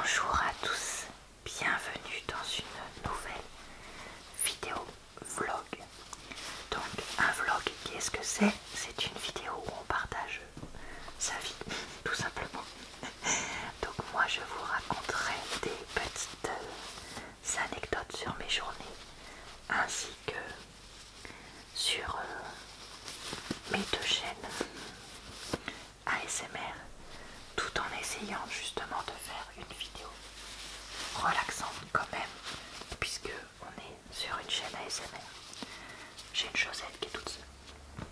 Bonjour à tous, bienvenue dans une nouvelle vidéo vlog. Donc un vlog, qu'est-ce que c'est? C'est une vidéo où on partage sa vie, tout simplement. Donc moi je vous raconterai des petites anecdotes sur mes journées, ainsi que sur mes deux chaînes ASMR, tout en essayant justement de faire une vidéo relaxante quand même, puisque on est sur une chaîne ASMR. J'ai une chaussette qui est toute seule.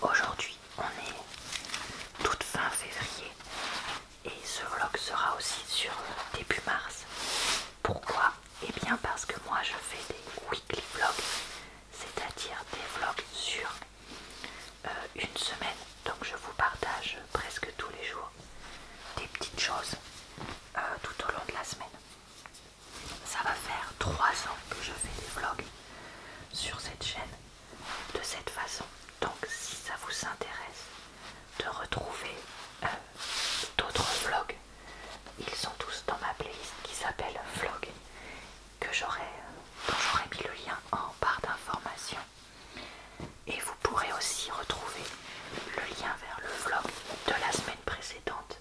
Aujourd'hui on est toute fin février et ce vlog sera aussi sur début mars. Pourquoi? Eh bien parce que moi je fais des weekly vlogs, c'est-à-dire des vlogs sur une semaine. Donc je vous partage presque tous les jours des petites choses tout au long de la semaine. Ça va faire 3 ans que je fais des vlogs sur cette chaîne de cette façon. Donc si ça vous intéresse de retrouver d'autres vlogs, ils sont tous dans ma playlist qui s'appelle Vlog, dont j'aurai mis le lien en barre d'information. Et vous pourrez aussi retrouver le lien vers le vlog de la semaine précédente,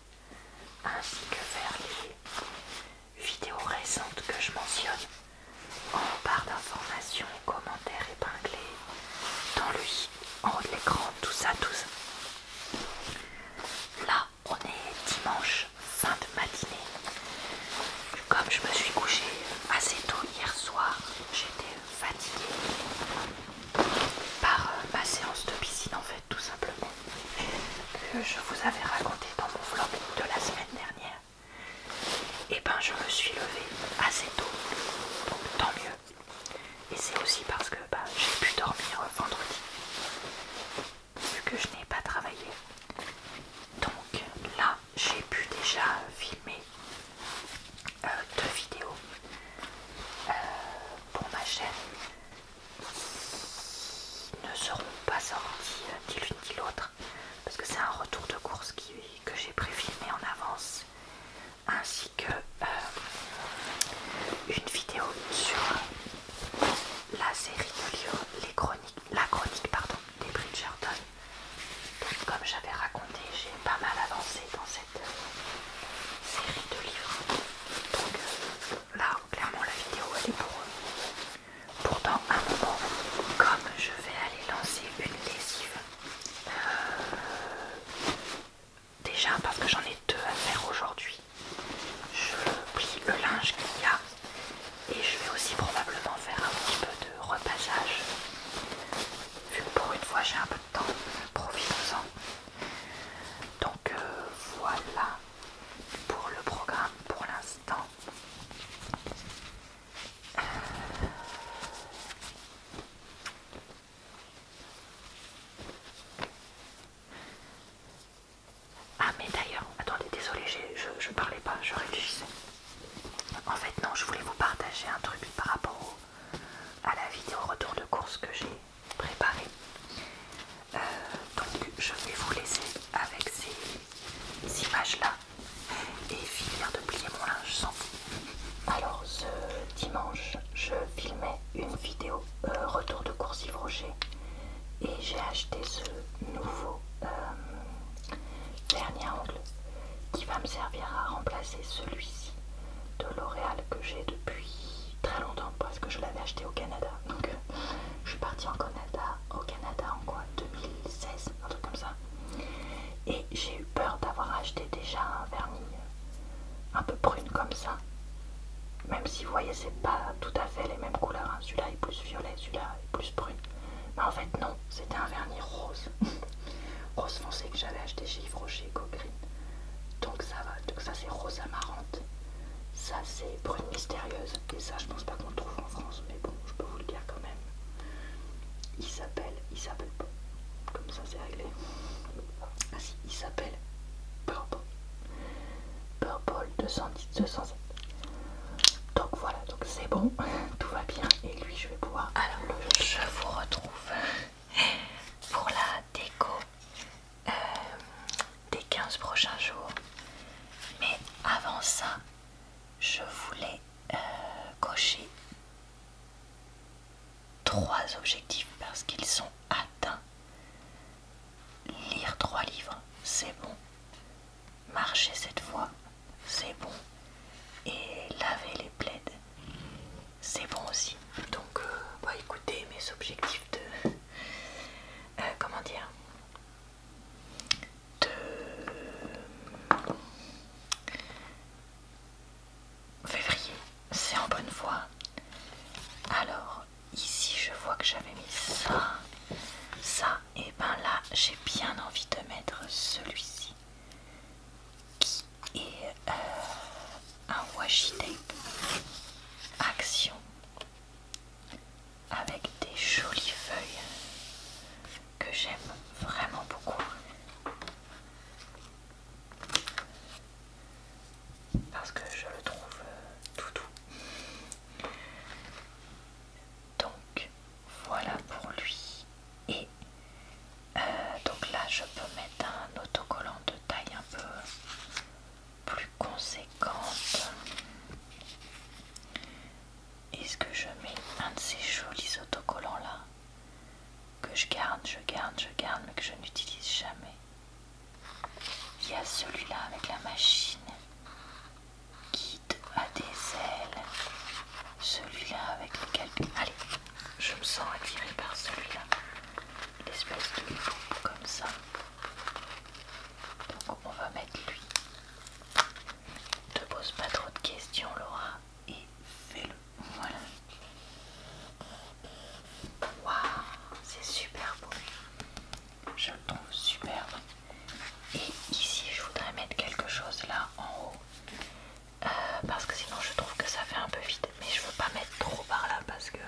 ainsi que vers les vidéos récentes que je mentionne en barre d'information, commentaires épinglés, dans le i en haut de l'écran, tout ça, tout ça. Là, on est dimanche, fin de matinée. Comme je me suis couchée assez tôt hier soir, j'étais fatiguée par ma séance de piscine en fait, tout simplement, que je vous avais raconté dans mon vlog de la semaine dernière. Et ben je me suis levée assez tôt, donc tant mieux. Et c'est aussi parce que j'ai pu dormir vendredi, vu que je n'ai pas travaillé. Donc là j'ai pu déjà filmer 2 vidéos pour ma chaîne qui ne seront pas sorties ni l'une ni l'autre, parce que c'est un retour de course que j'ai préfilmé en avance, ainsi que une vidéo sur la série de livres, la chronique des Bridgerton. Donc, comme j'avais raconté, j'ai pas mal avancé dans cette série de livres. Donc là, clairement, la vidéo elle est pour eux. Pourtant, à un moment, comme je vais aller lancer une lessive, déjà parce que j'en ai 2 à faire aujourd'hui, je plie le linge qu'il y a et je vais aussi probablement faire un petit peu de repassage. Vu que pour une fois j'ai un peu de temps, profitons-en. Donc voilà pour le programme pour l'instant. Ah mais d'ailleurs, attendez, désolé, je parlais pas, je réfléchissais. En fait non, je voulais vous partager un truc par rapport à la vidéo retour de course que j'ai préparée. Donc je vais vous laisser avec ces images-là et finir de plier mon linge sans vous. Alors ce dimanche, je filmais une vidéo retour de course Yves Rocher et j'ai acheté ce nouveau vernis à ongles qui va me servir à remplacer celui-ci de L'Oréal que j'ai depuis très longtemps parce que je l'avais acheté au Canada. Donc je suis partie au Canada en quoi, 2016, un truc comme ça. Et j'ai eu peur d'avoir acheté déjà un vernis un peu prune comme ça. Même si vous voyez c'est pas tout à fait les mêmes couleurs, hein. Celui-là est plus violet, celui-là est plus brune. Mais en fait non, c'était un vernis rose. Rose foncé que j'avais acheté chez Yves Rocher Go Green. Donc ça va, donc ça c'est rose amarante. Ça c'est brune mystérieuse. Et ça je pense pas qu'on le trouve en France, mais bon je peux vous le dire quand même. Il s'appelle pas. Comme ça c'est réglé. Ah si, il s'appelle Purple. Purple 207. Donc voilà, donc c'est bon, tout va bien. Et lui je vais pouvoir. Alors je vous retrouve pour la déco des 15 prochains jours. Mais avant ça, washi tape Action avec des jolies feuilles que j'aime vraiment beaucoup parce que je le trouve tout doux. Donc voilà pour lui. Et donc là je peux mettre un autocollant de taille un peu plus conséquente. Est-ce que je mets un de ces jolis autocollants là que je garde, mais que je n'utilise jamais? Il y a celui-là avec la machine Guide à des ailes, celui-là avec les quelques... Allez, je me sens attirée par celui-là, l'espèce de loupe comme ça. Donc on va mettre lui. Ne te pose pas trop de questions Laura et fais-le. Voilà. Waouh, c'est super beau. Je le trouve superbe. Et ici je voudrais mettre quelque chose là en haut. Parce que sinon je trouve que ça fait un peu vide. Mais je veux pas mettre trop par là parce que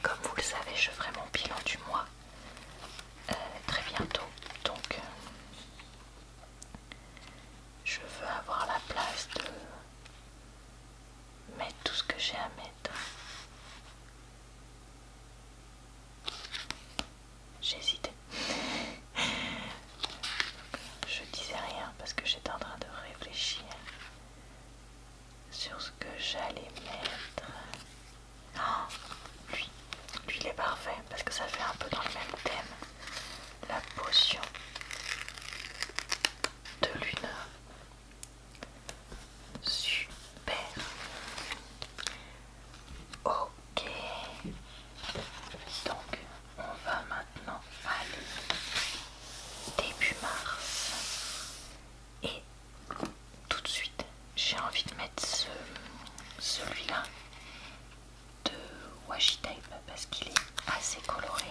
comme vous le savez je ferai mon bilan du mois très bientôt. Donc je veux avoir la place de mettre tout ce que j'ai à mettre. J'hésitais. Je disais rien parce que j'étais en train de réfléchir sur ce que j'allais mettre. Oh, lui il est parfait parce que ça fait un peu dans le même thème. La potion de Luna. Super. Ok. Donc on va maintenant aller début mars. Et tout de suite j'ai envie de mettre celui-là de washi tape parce qu'il est assez coloré.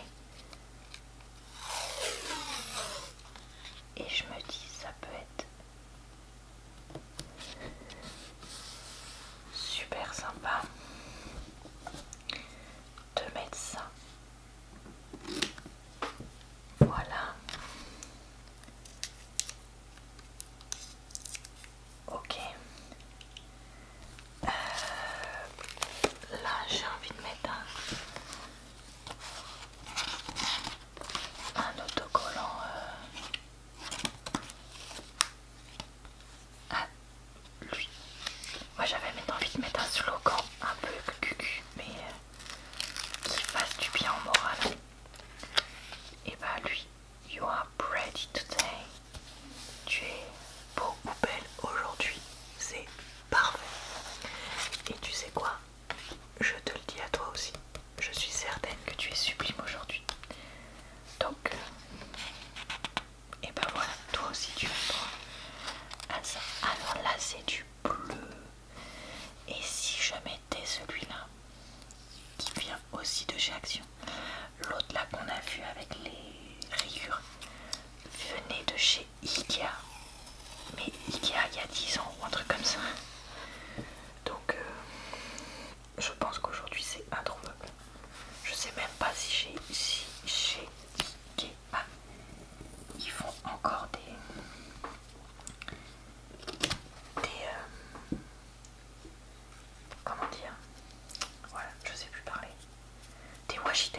Et je me dis ça peut être super sympa de mettre ça. Voilà. Ok. Là j'ai envie de mettre un autocollant à lui. Moi j'avais envie de mettre un slogan un peu cucu mais qui fasse du bien au moral. Et bah lui, you are pretty today. Tu es beau ou belle aujourd'hui, c'est parfait. Et tu sais quoi? Je te le dis à toi aussi. Je suis certaine que tu es sublime aujourd'hui. Donc, et ben voilà, toi aussi tu as droit à ça. Alors là c'est du bleu. Et si je mettais celui-là, qui vient aussi de chez Action, l'autre là qu'on a vu avec les rayures venait de chez Ikea. Mais Ikea il y a 10 ans ou un truc comme ça. Donc je pense qu'aujourd'hui c'est introuvable. Je sais même pas si chez Ikea ils font encore des comment dire, voilà, je sais plus parler, des washi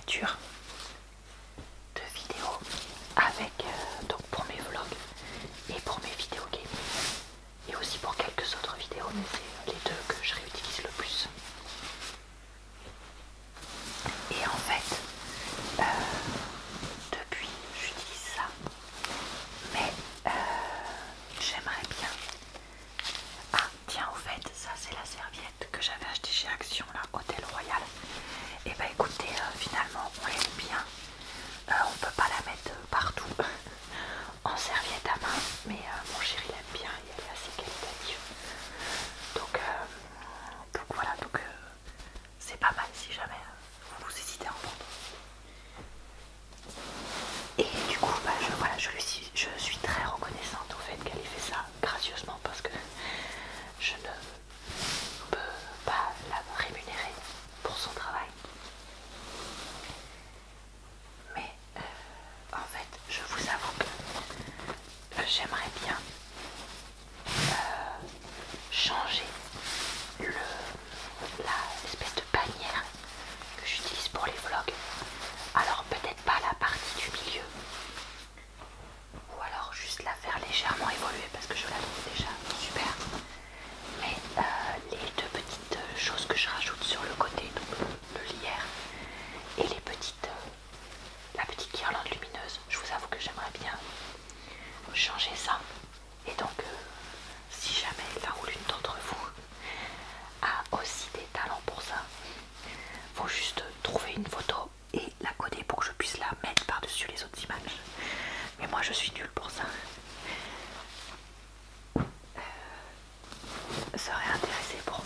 miniatures de vidéos avec donc pour mes vlogs et pour mes vidéos gaming et aussi pour quelques autres vidéos, mais c'est les deux que je réutilise le plus. Et en fait depuis j'utilise ça, mais j'aimerais bien. Ah tiens, au fait, ça c'est la serviette que j'avais achetée chez Action, là, Hôtel Royal. Et bah écoutez, finalement on l'aime bien. On peut pas la mettre partout en serviette à main, mais mon chéri l'aime bien et elle est assez qualitative. Donc voilà, c'est pas mal si jamais vous hésitez à en prendre. Et du coup, bah, je suis très reconnaissante au fait qu'elle ait fait ça gracieusement parce que je ne peux pas la rémunérer pour son travail. Mais en fait, je vous avoue que j'aimerais bien changer la espèce de bannière que j'utilise pour les vlogs. Alors peut-être pas la partie du milieu, ou alors juste la faire légèrement évoluer parce que je la trouve déjà super. Mais les deux petites choses que je rajoute sur le côté, donc le lierre et la petite guirlande lumineuse, je vous avoue que j'aimerais bien changer ça. Et donc si jamais l'un ou l'une d'entre vous a aussi des talents pour ça, faut juste trouver une photo et la coder pour que je puisse la mettre par-dessus les autres images. Mais moi je suis nulle pour ça. Serait intéressé pour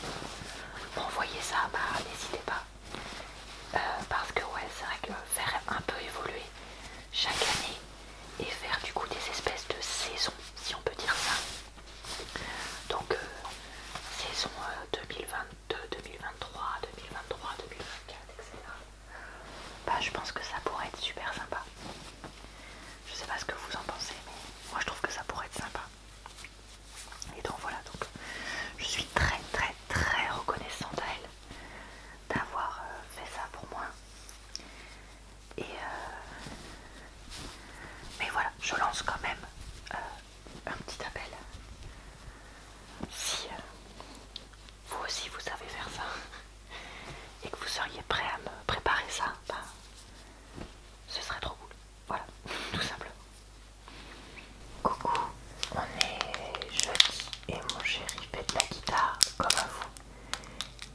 m'envoyer ça, bah n'hésitez pas. Parce que ouais, c'est vrai que faire un peu évoluer chaque année et faire du coup des espèces de saisons, si on peut dire ça. Donc saison 2022, 2023, 2023, 2024, etc. Bah je pense que ça pourrait être super sympa. Je sais pas ce que vous en pensez, mais moi je trouve que ça pourrait être sympa. Et donc voilà, donc je suis très très très reconnaissante à elle d'avoir fait ça pour moi. Et mais voilà, je lance quand même un petit appel. Si vous aussi vous savez faire ça et que vous seriez prêt à me préparer ça, bah, ce serait trop cool. Voilà, tout simplement. Coucou, on est jeudi et mon chéri fait de la guitare comme à vous.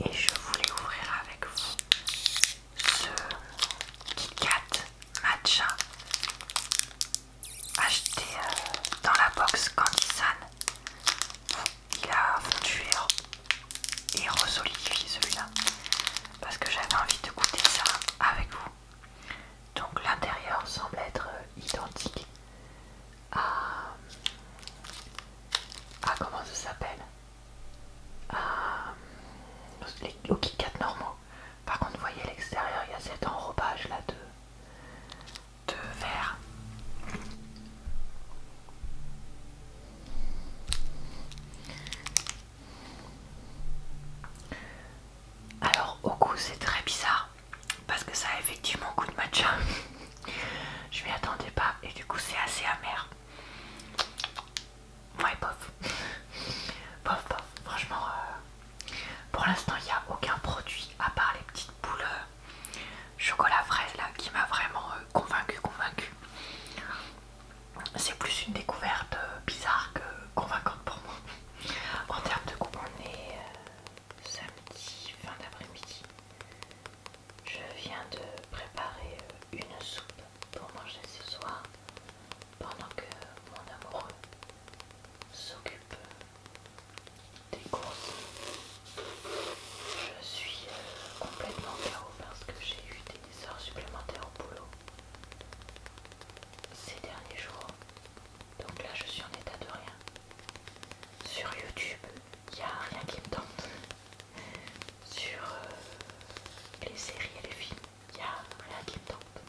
Et je voulais ouvrir avec vous ce Kit Kat Matcha acheté dans la box Candysan. Il a fondu et resolidifié celui-là parce que j'avais envie de goûter ça avec vous. Donc l'intérieur semble être identique à comment ça s'appelle, au Kit Kat normaux. Par contre vous voyez à l'extérieur il y a cet enrobage là de verre. Alors au goût c'est très bizarre parce que ça a effectivement goût de matcha. Je m'y attendais pas et du coup c'est assez amer. Ouais, bof. Bof, bof. Franchement, pour l'instant il n'y a aucun produit à part les petites boules chocolat fraise là qui m'a vraiment convaincu. C'est plus une découverte bizarre que convaincante pour moi. En termes de goût, on est samedi fin d'après-midi. Je viens de préparer une soupe pour manger ce soir pendant que mon amoureux s'occupe des courses. Je suis complètement KO parce que j'ai eu des heures supplémentaires au boulot ces derniers jours. Donc là je suis en état de rien. Sur YouTube, il n'y a rien qui me tente. Sur les séries et les films, il n'y a rien qui me tente.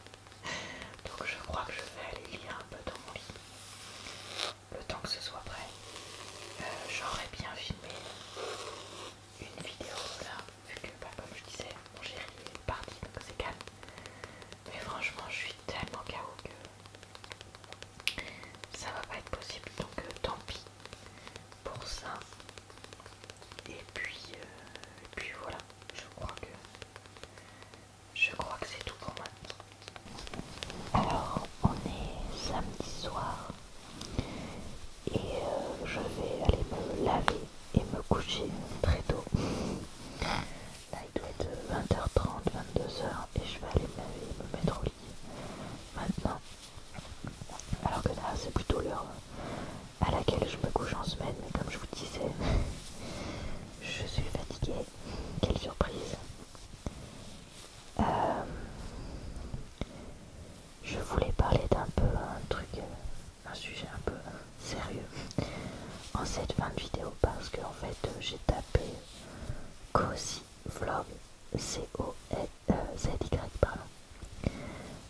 ZY, pardon.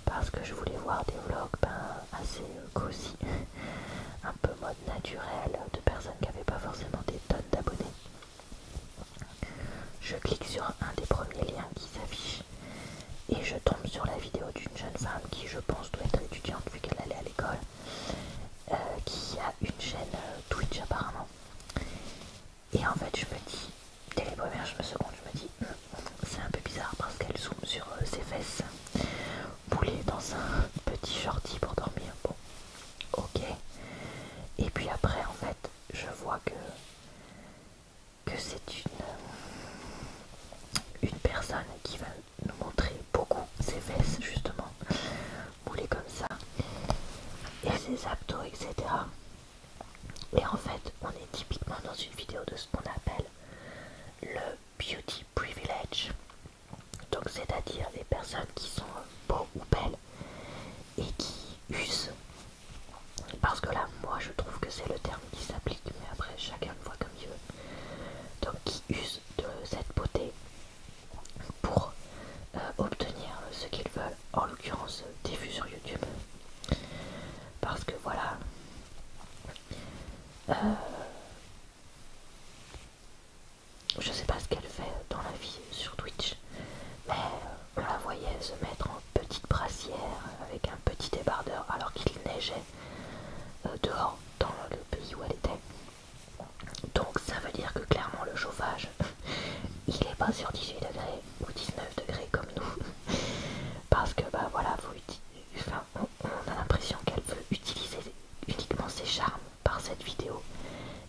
Parce que je voulais voir des vlogs assez cosy, un peu mode naturel, de personnes qui n'avaient pas forcément des tonnes d'abonnés. Je clique sur un des premiers liens qui s'affiche et je tombe sur la vidéo d'une jeune femme qui, je pense, doit être étudiante vu qu'elle allait à l'école, qui a une chaîne Twitch apparemment. Et en fait je me dis, dès les premières secondes, je me dis c'est un peu bizarre parce qu'elle zoome sur ses fesses boulées dans un petit shorty pour dormir. Bon, ok. Et puis après en fait je vois que c'est une personne qui va nous montrer beaucoup ses fesses justement, boulées comme ça, et ses abdos, etc. Et en fait on est typiquement dans une vidéo de ce qu'on appelle le beauty privilege. Donc c'est-à-dire les personnes qui sont beaux ou belles et qui usent, parce que là moi je trouve que c'est le terme qui s'applique, mais après chacun le voit comme il veut, donc qui usent de cette beauté pour obtenir ce qu'ils veulent, en l'occurrence des vues sur YouTube. Parce que voilà, je sais pas ce qu'elle fait dans la vie sur Twitch, mais on la voyait se mettre en petite brassière avec un petit débardeur alors qu'il neigeait dehors dans le pays où elle était. Donc ça veut dire que clairement le chauffage il est pas sur 18 degrés ou 19 degrés comme nous, parce que bah voilà, on a l'impression qu'elle veut utiliser uniquement ses charmes par cette vidéo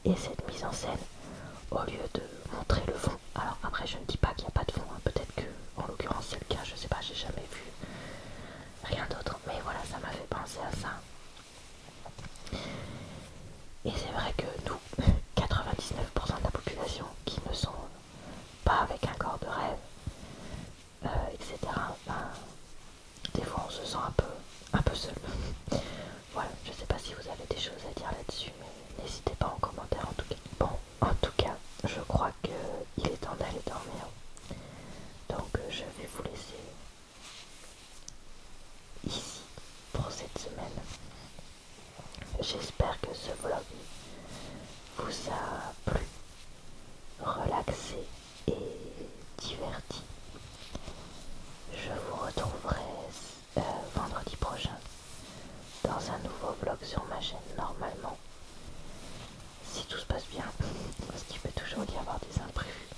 et cette mise en scène au lieu de montrer le fond. Alors après je ne dis pas qu'il n'y a pas de fond, hein. Peut-être que en l'occurrence c'est le cas, je sais pas, j'ai jamais vu rien d'autre, mais voilà, ça m'a fait penser à ça. Et c'est vrai que nous, 99% de la population qui ne sont pas avec un corps de rêve, etc., des fois on se sent un peu seul. Voilà, je sais pas si vous avez des choses à dire là-dessus, mais n'hésitez pas en commentaire en tout cas. Bon, en tout cas, je crois qu'il est temps d'aller dormir. Donc je vais vous laisser ici pour cette semaine. J'espère que ce vlog vous a plu, relaxé et diverti. Je vous retrouverai vendredi prochain dans un nouveau vlog sur ma chaîne normalement, si tout se passe bien, parce qu'il peut toujours y avoir des imprévus.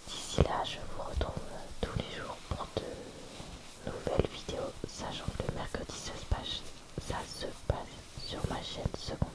D'ici là, je vous retrouve tous les jours pour de nouvelles vidéos, sachant que le mercredi ça se passe sur ma chaîne secondaire.